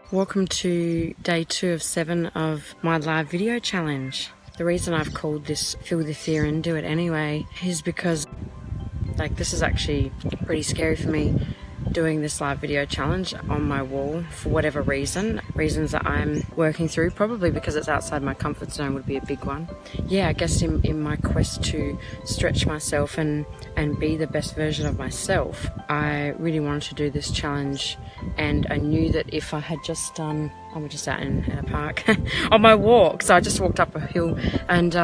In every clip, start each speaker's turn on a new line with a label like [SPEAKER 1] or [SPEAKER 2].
[SPEAKER 1] Welcome to day 2 of 7 of my live video challenge. The reason I've called this Feel the Fear and Do It Anyway is because this is actually pretty scary for me, doing this live video challenge on my wall for whatever reasons that I'm working through, probably because it's outside my comfort zone would be a big one. Yeah, I guess in my quest to stretch myself and be the best version of myself, I really wanted to do this challenge, and I knew that if I had just done, I was just out in a park on my walk, so I just walked up a hill, and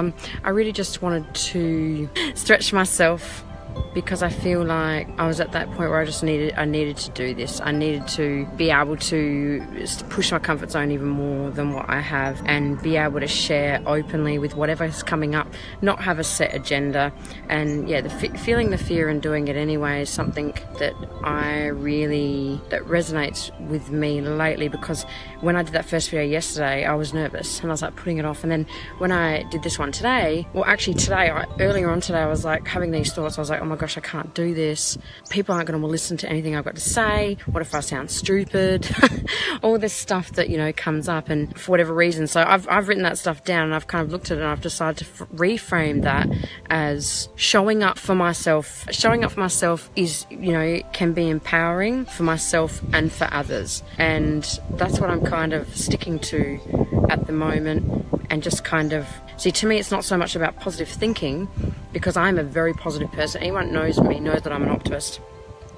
[SPEAKER 1] I really just wanted to stretch myself, because I feel like I was at that point where I needed to do this. I needed to be able to push my comfort zone even more than what I have, and be able to share openly with whatever's coming up, not have a set agenda. And yeah, feeling the fear and doing it anyway is something that that resonates with me lately, because when I did that first video yesterday, I was nervous and I was like putting it off. And then when I did this one today, earlier on today, I was like having these thoughts. I was like, oh my gosh, I can't do this. People aren't going to listen to anything I've got to say. What if I sound stupid? All this stuff that, comes up, and for whatever reason. So I've written that stuff down, and I've kind of looked at it, and I've decided to reframe that as showing up for myself. Showing up for myself is, can be empowering for myself and for others. And that's what I'm kind of sticking to at the moment. And just kind of, see, to me, it's not so much about positive thinking, because I'm a very positive person. Anyone that knows me knows that I'm an optimist.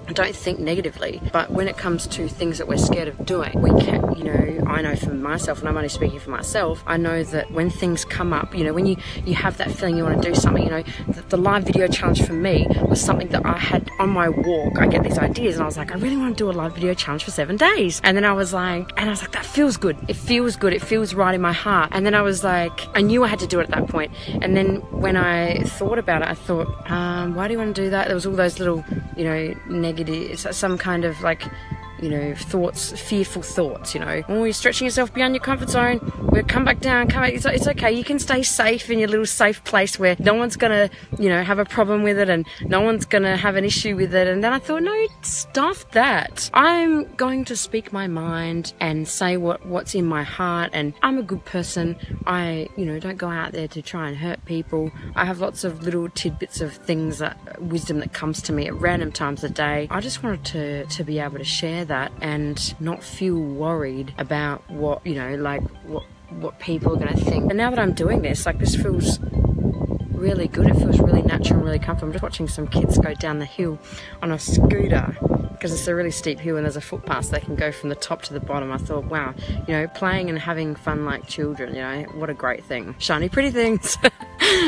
[SPEAKER 1] I don't think negatively, but when it comes to things that we're scared of doing, we can, I know for myself, and I'm only speaking for myself, I know that when things come up, when you have that feeling you want to do something, the live video challenge for me was something that I had on my walk. I get these ideas, and I was like, I really want to do a live video challenge for 7 days. And then I was like, that feels good. It feels good. It feels right in my heart. And then I was like, I knew I had to do it at that point. And then when I thought about it, I thought, why do you want to do that? There was all those little, negative, it's some kind of thoughts, fearful thoughts, oh, you're stretching yourself beyond your comfort zone, we'll come back. It's okay, you can stay safe in your little safe place where no one's gonna have a problem with it, and no one's gonna have an issue with it. And then I thought, no, stuff that. I'm going to speak my mind and say what's in my heart, and I'm a good person. I don't go out there to try and hurt people. I have lots of little tidbits of wisdom that comes to me at random times of the day. I just wanted to be able to share that and not feel worried about what people are going to think. And now that I'm doing this, this feels really good. It feels really natural and really comfortable. I'm just watching some kids go down the hill on a scooter, because it's a really steep hill and there's a footpath. They can go from the top to the bottom. I thought, wow, playing and having fun like children, what a great thing. Shiny, pretty things.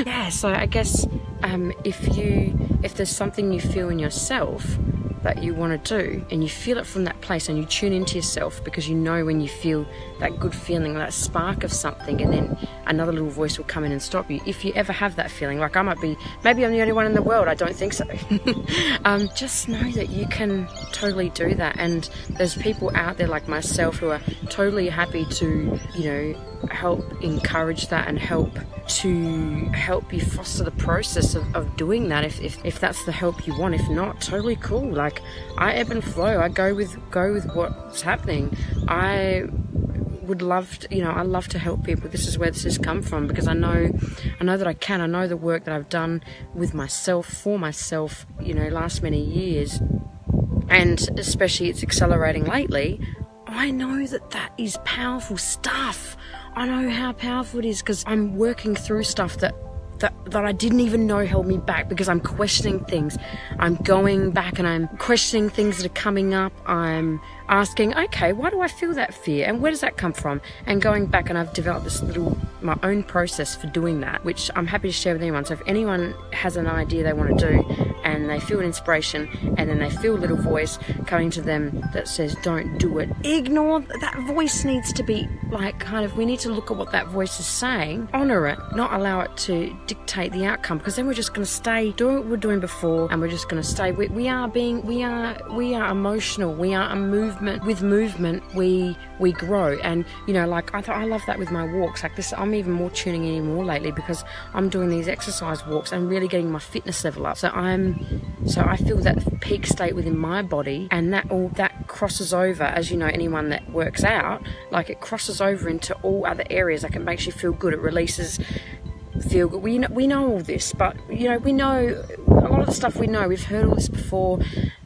[SPEAKER 1] Yeah, so I guess if there's something you feel in yourself that you want to do, and you feel it from that place, and you tune into yourself, because when you feel that good feeling, that spark of something, and then another little voice will come in and stop you. If you ever have that feeling, maybe I'm the only one in the world, I don't think so. Just know that you can totally do that, and there's people out there like myself who are totally happy to help encourage that and help you foster the process of doing that, if that's the help you want. If not, totally cool. I ebb and flow. I go with what's happening. I would love to, I love to help people. This is where this has come from, because I know that I can. I know the work that I've done with myself, for myself, last many years, and especially it's accelerating lately. I know that is powerful stuff. I know how powerful it is, because I'm working through stuff that I didn't even know held me back, because I'm questioning things. I'm going back and I'm questioning things that are coming up. I'm asking, okay, why do I feel that fear, and where does that come from? And going back, and I've developed my own process for doing that, which I'm happy to share with anyone. So if anyone has an idea they want to do, and they feel an inspiration, and then they feel a little voice coming to them that says, don't do it, ignore that voice. Needs to be we need to look at what that voice is saying, honor it, not allow it to dictate the outcome, because then we're just going to stay doing what we're doing before, and we're just going to stay. We are emotional. We are a movement. With movement, we grow. And I love that with my walks like this. I'm even more tuning in more lately, because I'm doing these exercise walks and really getting my fitness level up. So I feel that peak state within my body, and that crosses over, as you know, anyone that works out, like it crosses over into all other areas. Like it makes you feel good, it releases feel good. We know all this, but you know, we know a lot of the stuff we know, we've heard all this before.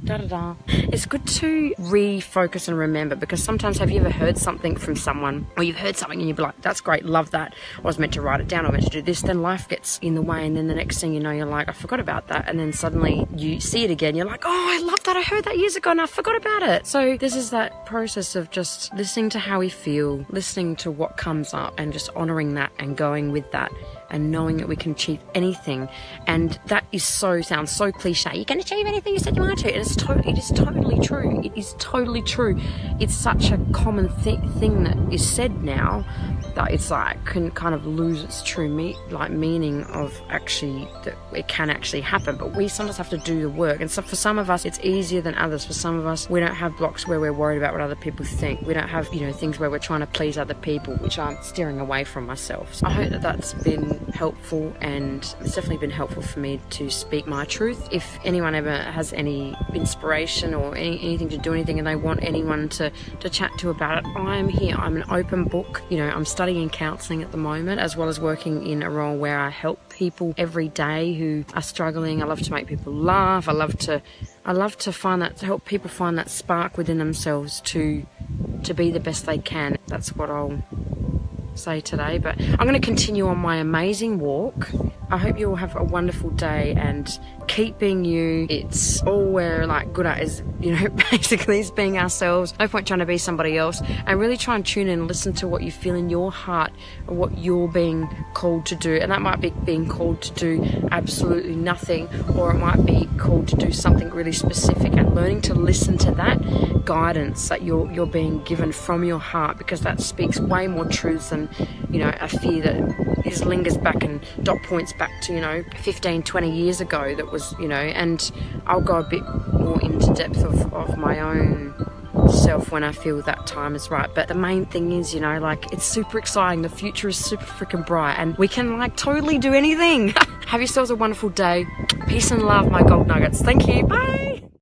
[SPEAKER 1] It's good to refocus and remember, because sometimes, have you ever heard something from someone, or you've heard something and you'd be like, that's great, love that, I was meant to write it down, I was meant to do this, then life gets in the way, and then the next thing you know, you're like, I forgot about that, and then suddenly you see it again, you're like, oh, I love that, I heard that years ago and I forgot about it. So this is that process of just listening to how we feel, listening to what comes up, and just honouring that and going with that, and knowing that we can achieve anything. And that sounds so cliche. You can achieve anything you said you want to. And it is totally true. It is totally true. It's such a common thing that is said now that it's like can kind of lose its true meaning of actually that it can actually happen. But we sometimes have to do the work. And so for some of us, it's easier than others. For some of us, we don't have blocks where we're worried about what other people think. We don't have, things where we're trying to please other people, which I'm steering away from myself. So I hope that that's been helpful, and it's definitely been helpful for me to speak my truth. If anyone ever has any inspiration or anything to do anything, and they want anyone to chat to about it, I'm here. I'm an open book. I'm studying counselling at the moment, as well as working in a role where I help people every day who are struggling. I love to make people laugh. I love to help people find that spark within themselves to be the best they can. That's what I'll say today. But I'm going to continue on my amazing walk. I hope you all have a wonderful day, and keep being you. It's all we're like good at is, basically is being ourselves. No point trying to be somebody else, and really try and tune in and listen to what you feel in your heart, or what you're being called to do. And that might be being called to do absolutely nothing, or it might be called to do something really specific, and learning to listen to that guidance that you're being given from your heart, because that speaks way more truths than a fear that lingers back and dot points back to 15, 20 years ago. That was and I'll go a bit more into depth of my own self when I feel that time is right. But the main thing is, it's super exciting. The future is super freaking bright, and we can totally do anything. Have yourselves a wonderful day. Peace and love, my gold nuggets. Thank you. Bye.